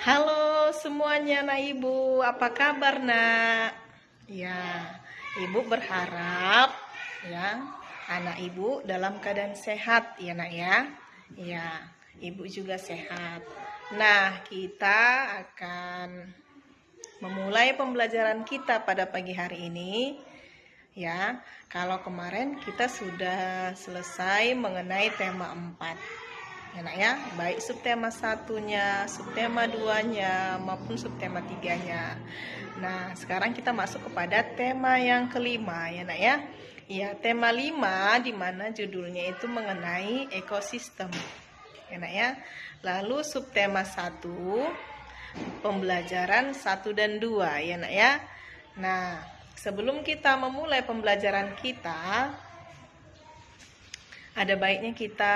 Halo semuanya, nak ibu, apa kabar nak? Ya, ibu berharap ya anak ibu dalam keadaan sehat ya nak ya. Ya, ibu juga sehat. Nah, kita akan memulai pembelajaran kita pada pagi hari ini. Ya, kalau kemarin kita sudah selesai mengenai tema 4. Ya nak ya, baik subtema 1-nya, subtema 2-nya maupun subtema 3-nya. Nah, sekarang kita masuk kepada tema yang kelima ya nak ya. Ya, tema 5 di mana judulnya itu mengenai ekosistem. Ya nak ya. Lalu subtema 1 pembelajaran 1 dan 2 ya nak ya. Nah, sebelum kita memulai pembelajaran kita, ada baiknya kita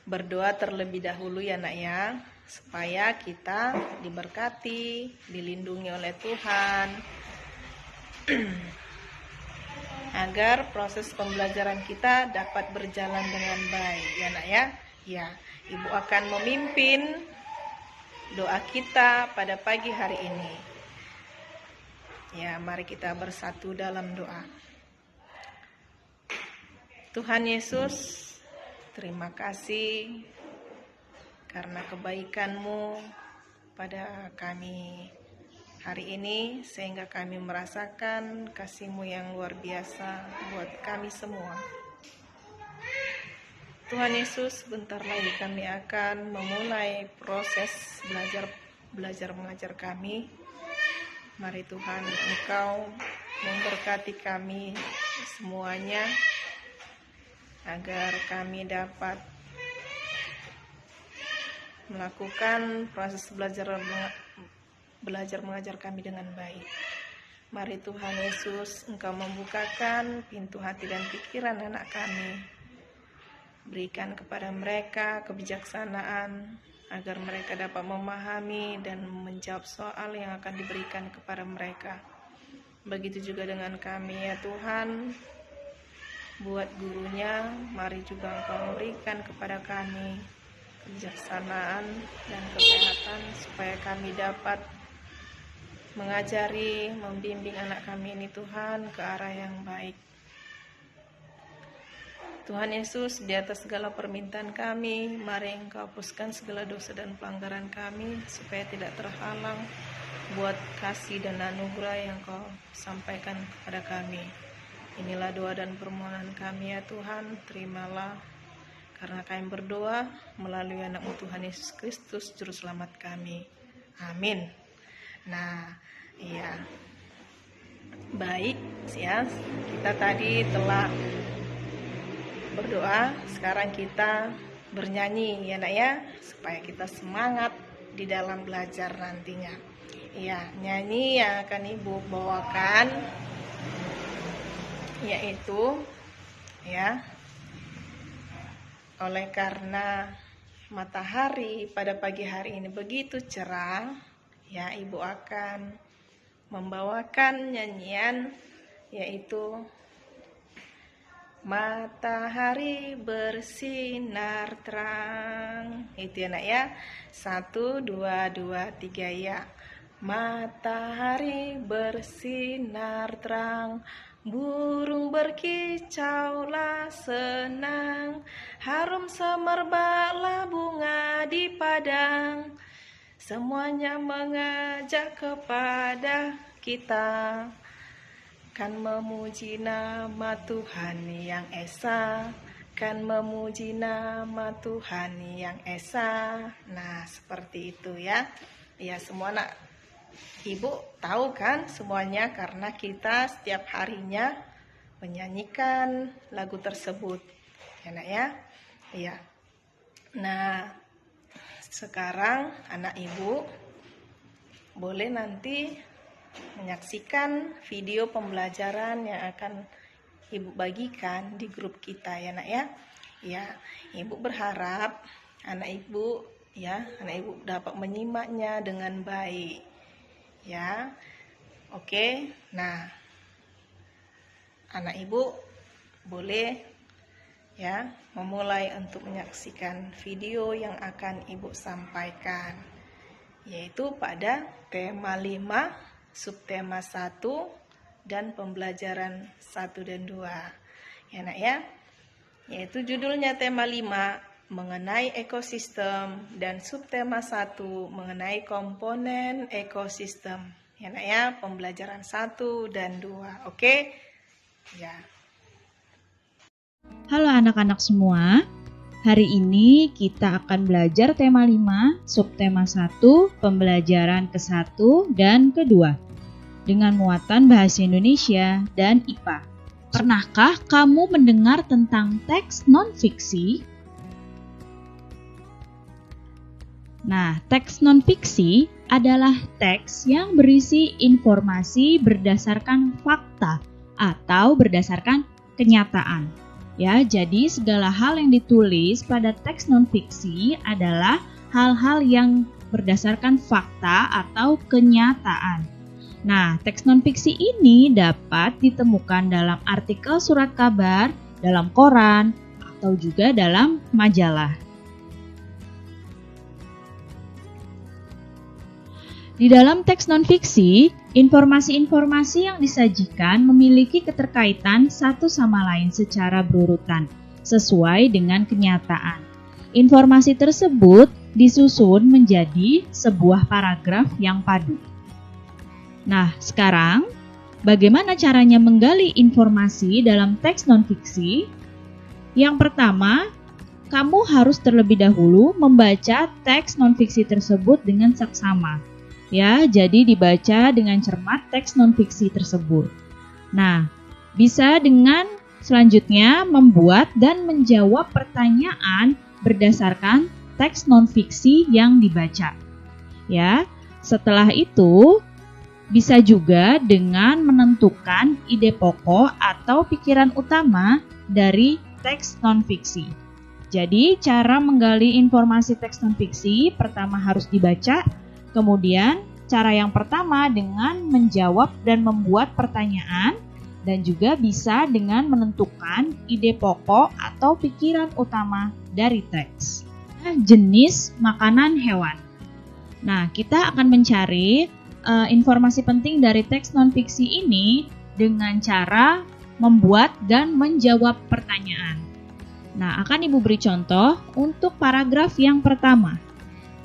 berdoa terlebih dahulu ya nak ya, supaya kita diberkati, dilindungi oleh Tuhan, agar proses pembelajaran kita dapat berjalan dengan baik ya nak ya. Ya, ibu akan memimpin doa kita pada pagi hari ini. Ya, mari kita bersatu dalam doa. Tuhan Yesus, terima kasih karena kebaikan-Mu pada kami hari ini, sehingga kami merasakan kasih-Mu yang luar biasa buat kami semua. Tuhan Yesus, bentar lagi kami akan memulai proses belajar mengajar kami. Mari Tuhan, Engkau memberkati kami semuanya, agar kami dapat melakukan proses belajar mengajar kami dengan baik. Mari Tuhan Yesus, Engkau membukakan pintu hati dan pikiran anak kami. Berikan kepada mereka kebijaksanaan, agar mereka dapat memahami dan menjawab soal yang akan diberikan kepada mereka. Begitu juga dengan kami ya Tuhan. Buat gurunya, mari juga Engkau berikan kepada kami kebijaksanaan dan kesehatan, supaya kami dapat mengajari, membimbing anak kami ini Tuhan ke arah yang baik. Tuhan Yesus, di atas segala permintaan kami, mari Engkau hapuskan segala dosa dan pelanggaran kami, supaya tidak terhalang buat kasih dan anugerah yang Kau sampaikan kepada kami. Inilah doa dan permohonan kami ya Tuhan, terimalah, karena kami berdoa melalui anak-Mu Tuhan Yesus Kristus, Juru Selamat kami. Amin. Nah, iya. Baik ya, kita tadi telah berdoa, sekarang kita bernyanyi ya nak ya, supaya kita semangat di dalam belajar nantinya. Iya, nyanyi yang akan Ibu bawakan yaitu ya, oleh karena matahari pada pagi hari ini begitu cerah, ya Ibu akan membawakan nyanyian yaitu matahari bersinar terang. Itu ya nak ya. 1, 2, 2, 3 ya. Matahari bersinar terang, burung berkicaulah senang, harum semerbaklah bunga di padang. Semuanya mengajak kepada kita, kan memuji nama Tuhan yang Esa, kan memuji nama Tuhan yang Esa. Nah, seperti itu ya. Ya, semua anak Ibu tahu kan semuanya, karena kita setiap harinya menyanyikan lagu tersebut. Ya nak ya. Iya. Nah, sekarang anak Ibu boleh nanti menyaksikan video pembelajaran yang akan Ibu bagikan di grup kita ya nak ya. Ya, Ibu berharap anak Ibu dapat menyimaknya dengan baik. Ya. Oke. Nah, anak Ibu boleh ya, memulai untuk menyaksikan video yang akan Ibu sampaikan, yaitu pada tema 5, subtema 1, dan pembelajaran 1 dan 2. Ya nak ya, yaitu judulnya tema 5 mengenai ekosistem dan subtema 1 mengenai komponen ekosistem. Ya nak ya, pembelajaran 1 dan 2. Oke? Ya. Halo anak-anak semua. Hari ini kita akan belajar tema 5, subtema 1, pembelajaran ke-1 dan ke-2 dengan muatan bahasa Indonesia dan IPA. Pernahkah kamu mendengar tentang teks non-fiksi? Nah, teks non-fiksi adalah teks yang berisi informasi berdasarkan fakta atau berdasarkan kenyataan. Ya, jadi segala hal yang ditulis pada teks non-fiksi adalah hal-hal yang berdasarkan fakta atau kenyataan. Nah, teks non-fiksi ini dapat ditemukan dalam artikel surat kabar, dalam koran, atau juga dalam majalah. Di dalam teks non-fiksi, informasi-informasi yang disajikan memiliki keterkaitan satu sama lain secara berurutan, sesuai dengan kenyataan. Informasi tersebut disusun menjadi sebuah paragraf yang padu. Nah, sekarang bagaimana caranya menggali informasi dalam teks non-fiksi? Yang pertama, kamu harus terlebih dahulu membaca teks non-fiksi tersebut dengan seksama. Ya, jadi dibaca dengan cermat teks non-fiksi tersebut. Nah, bisa dengan selanjutnya membuat dan menjawab pertanyaan berdasarkan teks non-fiksi yang dibaca. Ya, setelah itu bisa juga dengan menentukan ide pokok atau pikiran utama dari teks non-fiksi. Jadi, cara menggali informasi teks non-fiksi pertama harus dibaca. Kemudian, cara yang pertama dengan menjawab dan membuat pertanyaan, dan juga bisa dengan menentukan ide pokok atau pikiran utama dari teks. Jenis makanan hewan. Nah, kita akan mencari informasi penting dari teks non-fiksi ini dengan cara membuat dan menjawab pertanyaan. Nah, akan Ibu beri contoh untuk paragraf yang pertama.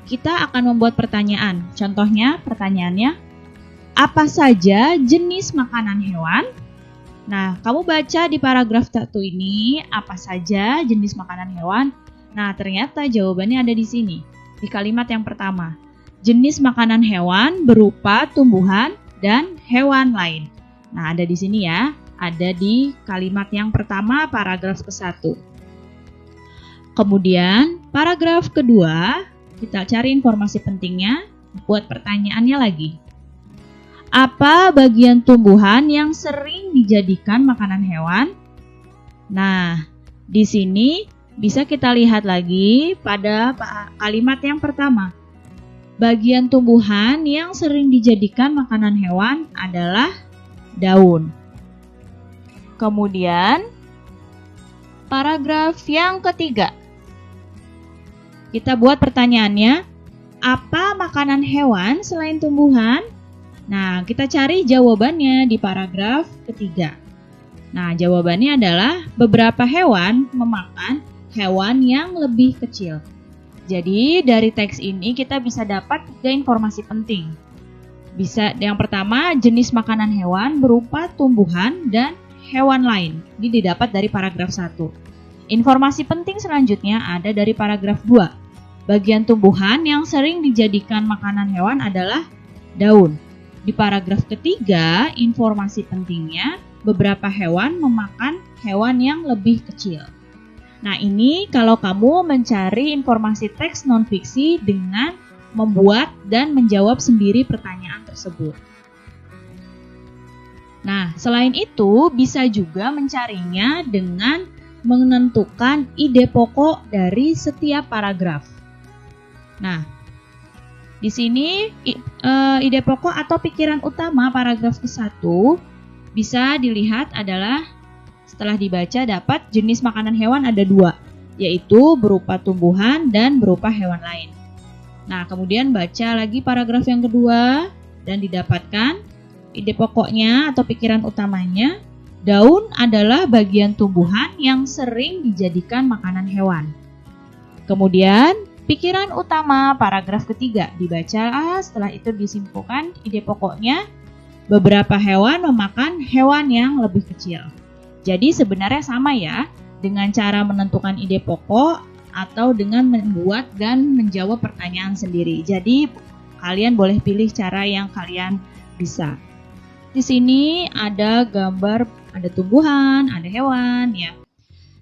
Kita akan membuat pertanyaan. Contohnya, pertanyaannya, apa saja jenis makanan hewan? Nah, kamu baca di paragraf 1 ini, apa saja jenis makanan hewan? Nah, ternyata jawabannya ada di sini, di kalimat yang pertama. Jenis makanan hewan berupa tumbuhan dan hewan lain. Nah, ada di sini ya, ada di kalimat yang pertama, paragraf ke-1. Kemudian, paragraf kedua, kita cari informasi pentingnya, buat pertanyaannya lagi. Apa bagian tumbuhan yang sering dijadikan makanan hewan? Nah, di sini bisa kita lihat lagi pada kalimat yang pertama. Bagian tumbuhan yang sering dijadikan makanan hewan adalah daun. Kemudian, paragraf yang ketiga. Kita buat pertanyaannya, apa makanan hewan selain tumbuhan? Nah, kita cari jawabannya di paragraf ketiga. Nah, jawabannya adalah beberapa hewan memakan hewan yang lebih kecil. Jadi, dari teks ini kita bisa dapat 3 informasi penting. Yang pertama, jenis makanan hewan berupa tumbuhan dan hewan lain. Ini didapat dari paragraf 1. Informasi penting selanjutnya ada dari paragraf 2. Bagian tumbuhan yang sering dijadikan makanan hewan adalah daun. Di paragraf ketiga, informasi pentingnya beberapa hewan memakan hewan yang lebih kecil. Nah, ini kalau kamu mencari informasi teks non-fiksi dengan membuat dan menjawab sendiri pertanyaan tersebut. Nah, selain itu bisa juga mencarinya dengan menentukan ide pokok dari setiap paragraf. Nah, di sini ide pokok atau pikiran utama paragraf ke-1 bisa dilihat adalah setelah dibaca dapat jenis makanan hewan ada 2, yaitu berupa tumbuhan dan berupa hewan lain. Nah, kemudian baca lagi paragraf yang kedua dan didapatkan ide pokoknya atau pikiran utamanya, daun adalah bagian tumbuhan yang sering dijadikan makanan hewan. Kemudian, pikiran utama paragraf ketiga dibaca, setelah itu disimpulkan ide pokoknya, beberapa hewan memakan hewan yang lebih kecil. Jadi sebenarnya sama ya, dengan cara menentukan ide pokok atau dengan membuat dan menjawab pertanyaan sendiri. Jadi kalian boleh pilih cara yang kalian bisa. Di sini ada gambar, ada tumbuhan, ada hewan ya.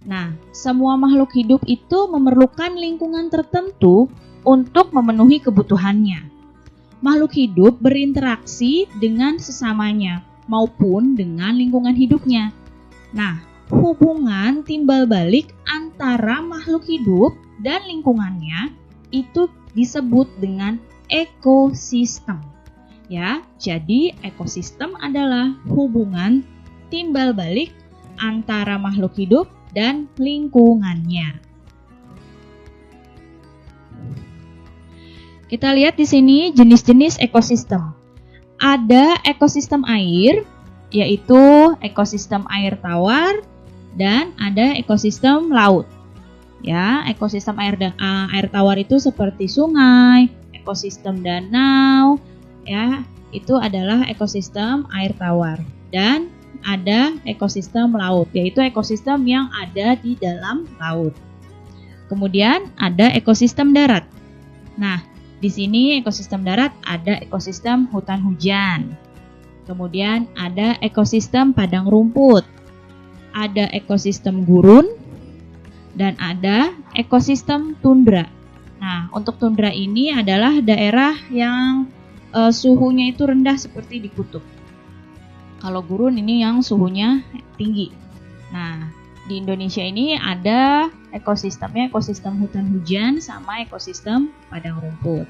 Nah, semua makhluk hidup itu memerlukan lingkungan tertentu untuk memenuhi kebutuhannya. Makhluk hidup berinteraksi dengan sesamanya maupun dengan lingkungan hidupnya. Nah, hubungan timbal balik antara makhluk hidup dan lingkungannya itu disebut dengan ekosistem. Ya, jadi ekosistem adalah hubungan timbal balik antara makhluk hidup dan lingkungannya. Kita lihat di sini jenis-jenis ekosistem. Ada ekosistem air, yaitu ekosistem air tawar, dan ada ekosistem laut. Ya, ekosistem air tawar itu seperti sungai, ekosistem danau, ya, itu adalah ekosistem air tawar. Dan ada ekosistem laut, yaitu ekosistem yang ada di dalam laut. Kemudian ada ekosistem darat. Nah, di sini ekosistem darat ada ekosistem hutan hujan. Kemudian ada ekosistem padang rumput. Ada ekosistem gurun dan ada ekosistem tundra. Nah, untuk tundra ini adalah daerah yang suhunya itu rendah seperti di kutub. Kalau gurun ini yang suhunya tinggi. Nah, di Indonesia ini ada ekosistemnya ekosistem hutan hujan sama ekosistem padang rumput.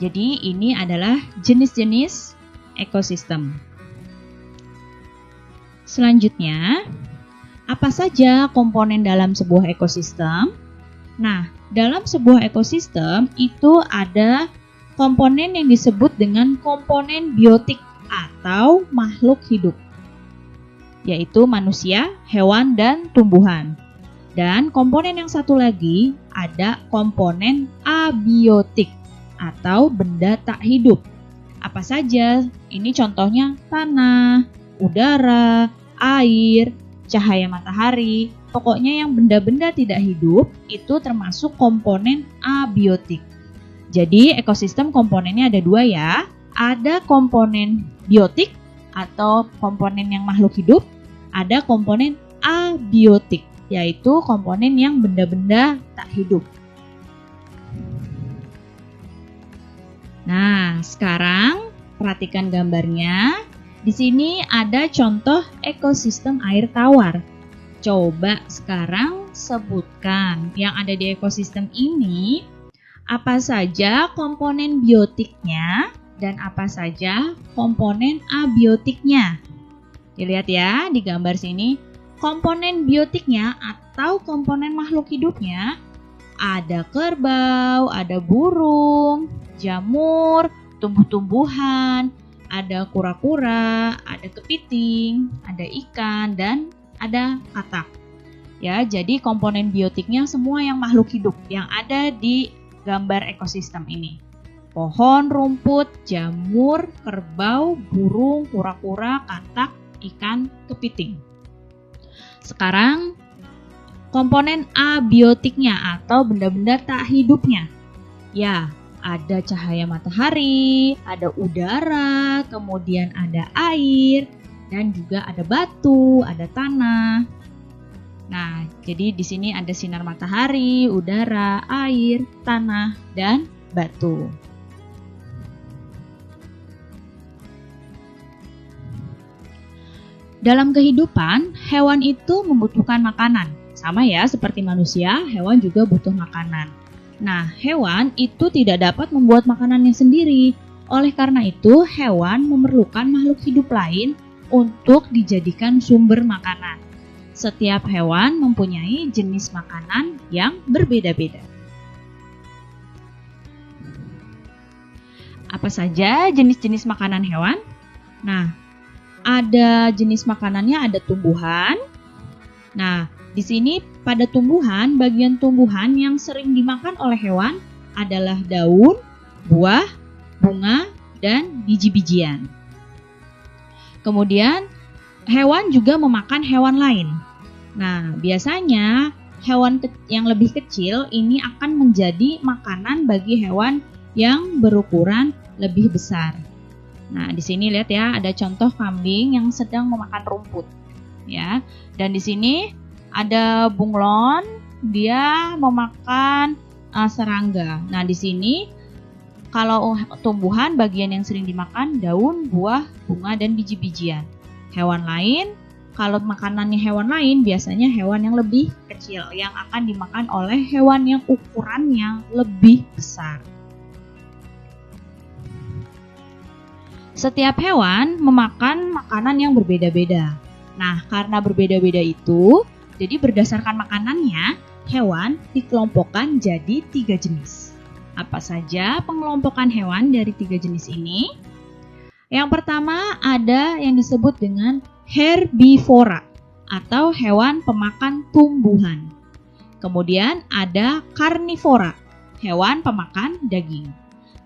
Jadi ini adalah jenis-jenis ekosistem. Selanjutnya, apa saja komponen dalam sebuah ekosistem? Nah, dalam sebuah ekosistem itu ada komponen yang disebut dengan komponen biotik atau makhluk hidup, yaitu manusia, hewan, dan tumbuhan. Dan komponen yang satu lagi ada komponen abiotik atau benda tak hidup. Apa saja? Ini contohnya tanah, udara, air, cahaya matahari. Pokoknya yang benda-benda tidak hidup itu termasuk komponen abiotik. Jadi ekosistem komponennya ada 2 ya. Ada komponen biotik atau komponen yang makhluk hidup, ada komponen abiotik, yaitu komponen yang benda-benda tak hidup. Nah, sekarang perhatikan gambarnya. Di sini ada contoh ekosistem air tawar. Coba sekarang sebutkan yang ada di ekosistem ini, apa saja komponen biotiknya dan apa saja komponen abiotiknya. Dilihat ya di gambar sini, komponen biotiknya atau komponen makhluk hidupnya ada kerbau, ada burung, jamur, tumbuh-tumbuhan, ada kura-kura, ada kepiting, ada ikan, dan ada katak. Ya, jadi komponen biotiknya semua yang makhluk hidup yang ada di gambar ekosistem ini. Pohon, rumput, jamur, kerbau, burung, kura-kura, katak, ikan, kepiting. Sekarang komponen abiotiknya atau benda-benda tak hidupnya. Ya, ada cahaya matahari, ada udara, kemudian ada air, dan juga ada batu, ada tanah. Nah, jadi di sini ada sinar matahari, udara, air, tanah, dan batu. Dalam kehidupan, hewan itu membutuhkan makanan. Sama ya, seperti manusia, hewan juga butuh makanan. Nah, hewan itu tidak dapat membuat makanannya sendiri. Oleh karena itu, hewan memerlukan makhluk hidup lain untuk dijadikan sumber makanan. Setiap hewan mempunyai jenis makanan yang berbeda-beda. Apa saja jenis-jenis makanan hewan? Nah, ada jenis makanannya, ada tumbuhan. Nah, di sini pada tumbuhan, bagian tumbuhan yang sering dimakan oleh hewan adalah daun, buah, bunga, dan biji-bijian. Kemudian, hewan juga memakan hewan lain. Nah, biasanya hewan yang lebih kecil ini akan menjadi makanan bagi hewan yang berukuran lebih besar. Nah, di sini lihat ya, ada contoh kambing yang sedang memakan rumput. Ya, dan di sini ada bunglon, dia memakan serangga. Nah, di sini kalau tumbuhan bagian yang sering dimakan daun, buah, bunga, dan biji-bijian. Hewan lain, kalau makanannya hewan lain biasanya hewan yang lebih kecil yang akan dimakan oleh hewan yang ukurannya lebih besar. Setiap hewan memakan makanan yang berbeda-beda. Nah, karena berbeda-beda itu, jadi berdasarkan makanannya, hewan dikelompokkan jadi 3 jenis. Apa saja pengelompokan hewan dari 3 jenis ini? Yang pertama ada yang disebut dengan herbivora atau hewan pemakan tumbuhan. Kemudian ada karnivora, hewan pemakan daging.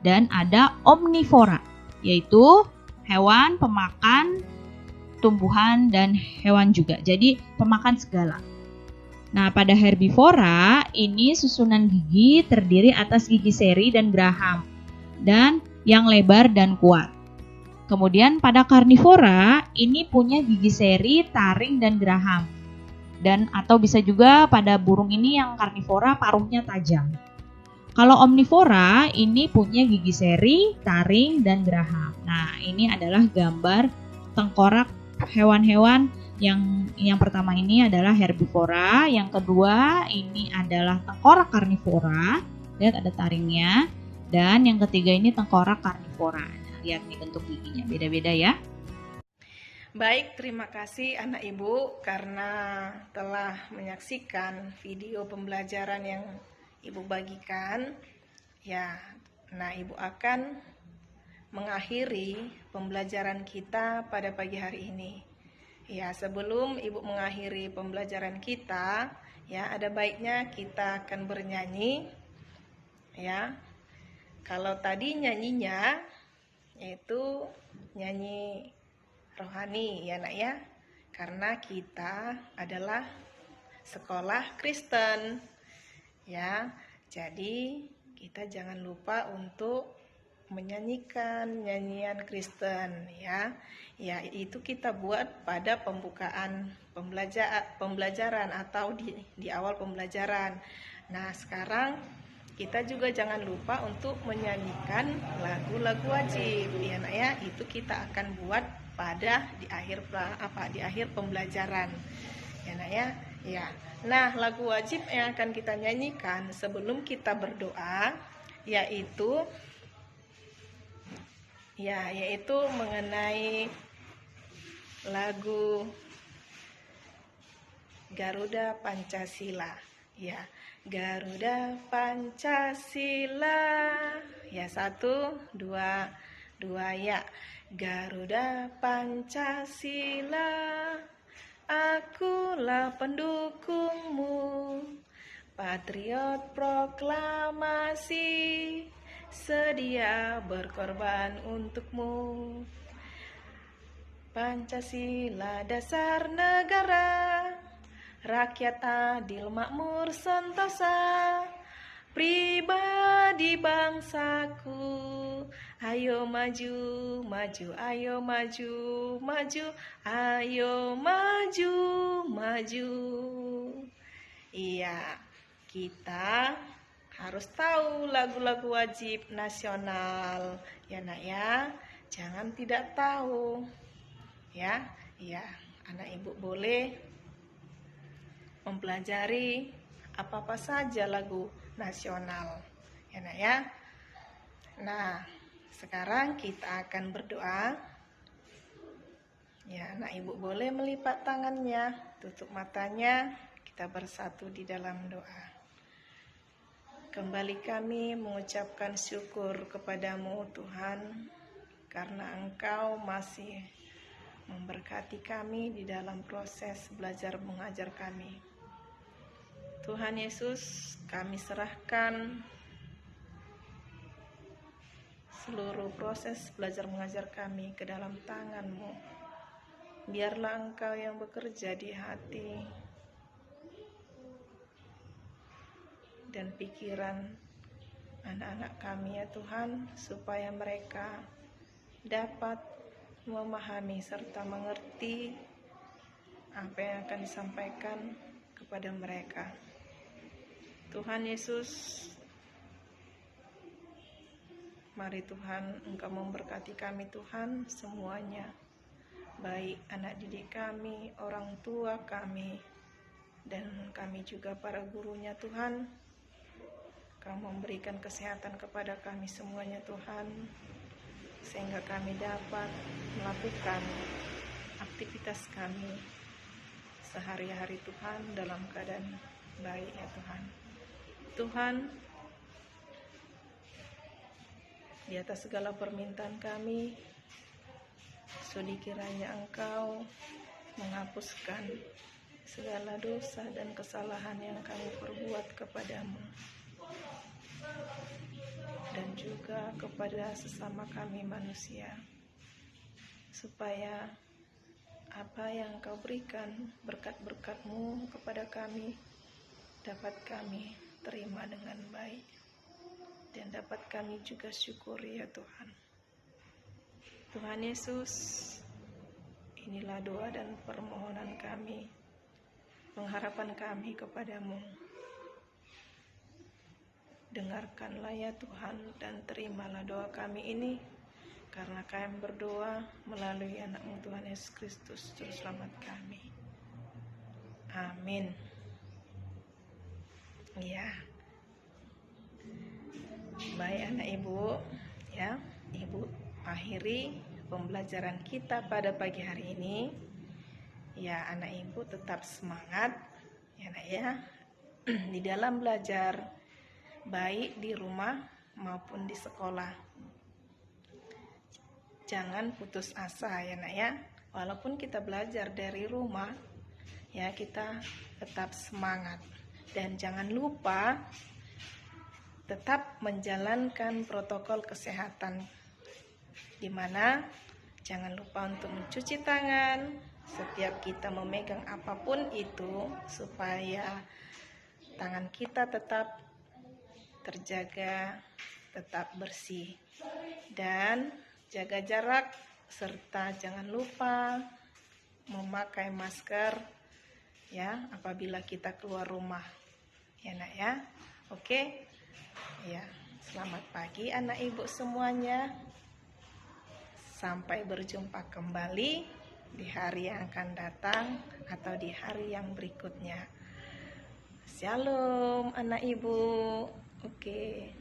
Dan ada omnivora, yaitu hewan pemakan tumbuhan dan hewan juga. Jadi pemakan segala. Nah, pada herbivora ini susunan gigi terdiri atas gigi seri dan geraham dan yang lebar dan kuat. Kemudian pada karnivora ini punya gigi seri, taring dan geraham. Dan atau bisa juga pada burung ini yang karnivora paruhnya tajam. Kalau omnivora ini punya gigi seri, taring dan geraham. Nah, ini adalah gambar tengkorak hewan-hewan. Yang pertama ini adalah herbivora, yang kedua ini adalah tengkorak karnivora, lihat ada taringnya, dan yang ketiga ini tengkorak karnivora. Nah, lihat nih bentuk giginya beda-beda ya. Baik, terima kasih anak ibu karena telah menyaksikan video pembelajaran yang ibu bagikan. Ya, nah ibu akan mengakhiri pembelajaran kita pada pagi hari ini. Ya, sebelum ibu mengakhiri pembelajaran kita, ya ada baiknya kita akan bernyanyi. Ya, kalau tadi nyanyinya yaitu nyanyi rohani ya nak ya, karena kita adalah sekolah Kristen. Ya, jadi kita jangan lupa untuk menyanyikan nyanyian Kristen ya. Ya, itu kita buat pada pembukaan pembelajaran atau di awal pembelajaran. Nah, sekarang kita juga jangan lupa untuk menyanyikan lagu-lagu wajib ya nak ya. Itu kita akan buat pada di akhir pembelajaran. Ya nak ya. Ya. Nah, lagu wajib yang akan kita nyanyikan sebelum kita berdoa yaitu mengenai lagu Garuda Pancasila. Ya, Garuda Pancasila. Ya, 1, 2, 2 ya. Garuda Pancasila, akulah pendukungmu, patriot proklamasi, sedia berkorban untukmu. Pancasila dasar negara, rakyat adil makmur sentosa, pribadi bangsaku, ayo maju, maju, ayo maju, maju, ayo maju, maju. Iya, kita harus tahu lagu-lagu wajib nasional ya nak ya, jangan tidak tahu ya. Iya, anak ibu boleh mempelajari apa-apa saja lagu nasional ya nak ya. Nah, sekarang kita akan berdoa Ya, anak ibu boleh melipat tangannya, tutup matanya, kita bersatu di dalam doa. Kembali kami mengucapkan syukur kepadamu Tuhan, karena Engkau masih memberkati kami di dalam proses belajar mengajar kami. Tuhan Yesus, kami serahkan seluruh proses belajar mengajar kami ke dalam tangan-Mu. Biarlah Engkau yang bekerja di hati dan pikiran anak-anak kami ya Tuhan, supaya mereka dapat memahami serta mengerti apa yang akan disampaikan kepada mereka. Tuhan Yesus, mari Tuhan Engkau memberkati kami Tuhan semuanya, baik anak didik kami, orang tua kami, dan kami juga para gurunya Tuhan. Kau memberikan kesehatan kepada kami semuanya Tuhan, sehingga kami dapat melakukan aktivitas kami sehari-hari Tuhan dalam keadaan baik ya Tuhan. Tuhan, di atas segala permintaan kami, sudi kiranya Engkau menghapuskan segala dosa dan kesalahan yang kami perbuat kepadamu, dan juga kepada sesama kami manusia, supaya apa yang Kau berikan, berkat-berkat-Mu kepada kami, dapat kami terima dengan baik, dan dapat kami juga syukuri ya Tuhan. Tuhan Yesus, inilah doa dan permohonan kami, pengharapan kami kepadamu. Dengarkanlah ya Tuhan, dan terimalah doa kami ini, karena kami berdoa melalui anak-Mu Tuhan Yesus Kristus, Juru Selamat kami. Amin. Ya, baik anak ibu, ya, ibu akhiri pembelajaran kita pada pagi hari ini. Ya, anak ibu tetap semangat, ya nak ya, di dalam belajar, baik di rumah maupun di sekolah. Jangan putus asa ya nak ya, walaupun kita belajar dari rumah, ya kita tetap semangat. Dan jangan lupa tetap menjalankan protokol kesehatan, di mana jangan lupa untuk mencuci tangan setiap kita memegang apapun itu, supaya tangan kita tetap terjaga, tetap bersih, dan jaga jarak, serta jangan lupa memakai masker ya apabila kita keluar rumah ya nak ya. Oke ya, selamat pagi anak ibu semuanya, sampai berjumpa kembali di hari yang akan datang atau di hari yang berikutnya. Shalom anak ibu. Oke.